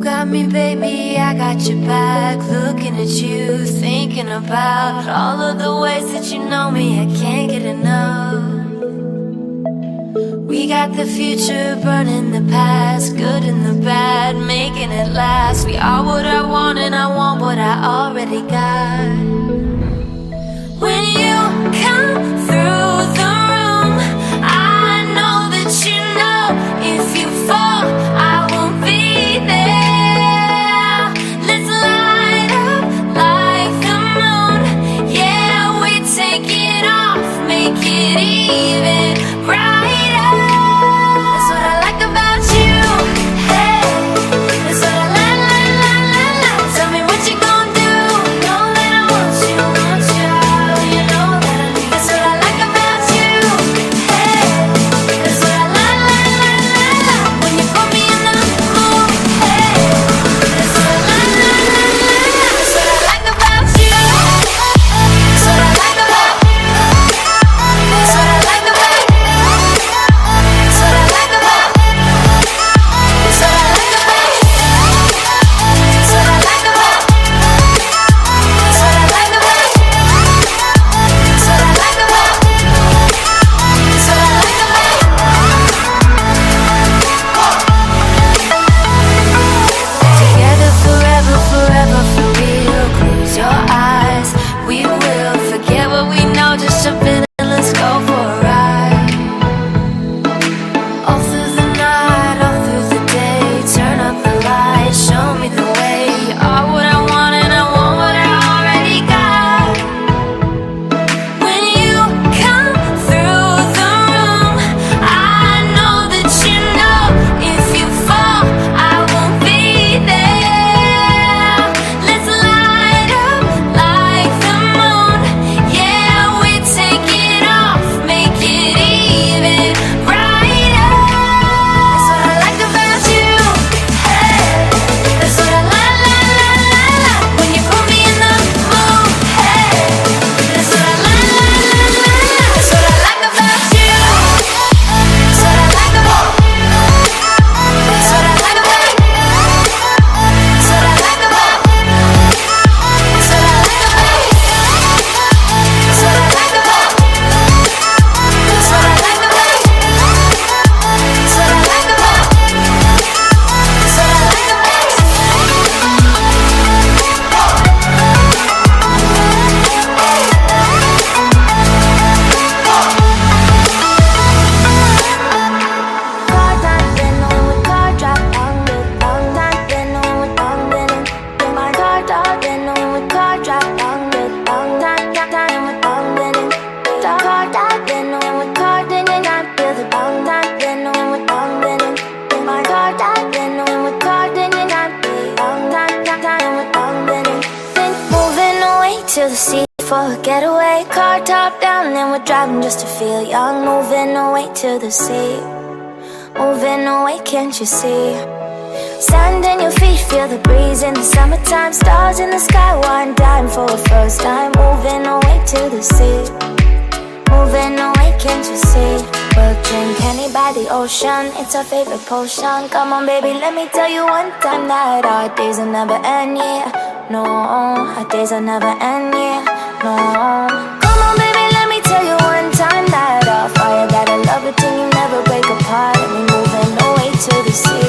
got me, baby, I got your back. Looking at you, thinking about all of the ways that you know me, I can't get enough. We got the future burning the past, good and the bad, making it last. We are what I want and I want what I already got. When you come through the room, I know that you know if you fall, I won't be there. Let's light up like the moon. Yeah, we take it off, make it even brighter. That's what I like about you. Hey, that's what I like. Tell me what you gonna do. Know that I want you, you know that I need. That's what I like about you. Hey, that's what I like. When you put me in the mood. Hey, that's what I like. That's what I like about you. That's what I like about. That's what I like about. That's what I like about. That's what I like about. That's what I like about. That's what I like about. That's what I like about. That's what I like about. Together forever, forever for real. Close your eyes, we will forget what we know. Just jump in and let's go for a ride. All through the night, all through the day, turn up the light, show me the way. You are what I want and I want what I already got. When you come through the room, I know that you know if you fall, I won't be there. Let's light up like the moon. Yeah, we take it off, make it even brighter. That's what I like about you. Hey, that's what I like. When you put me in the mood. Hey, that's what I like. That's what I like about you. That's what I like about. That's what I like about. That's what I like about. That's what I like about. That's what I like about. That's what I like about. That's what I like about. That's what I like about. Moving away to the sea for a getaway. Car top down and we're driving just to feel young. Moving away to the sea. Moving away, can't you see? Sand in your feet, feel the breeze in the summertime. Stars in the sky, one dime for a first time. Moving away to the sea. Moving away, can't you see? We'll drink honey by the ocean, it's our favorite potion. Come on baby, let me tell you one time that our days will never end, yeah. No, our days will never end, yeah. No. Come on baby, let me tell you one time that our fire got a love it till you never break apart. And we moving away to the sea.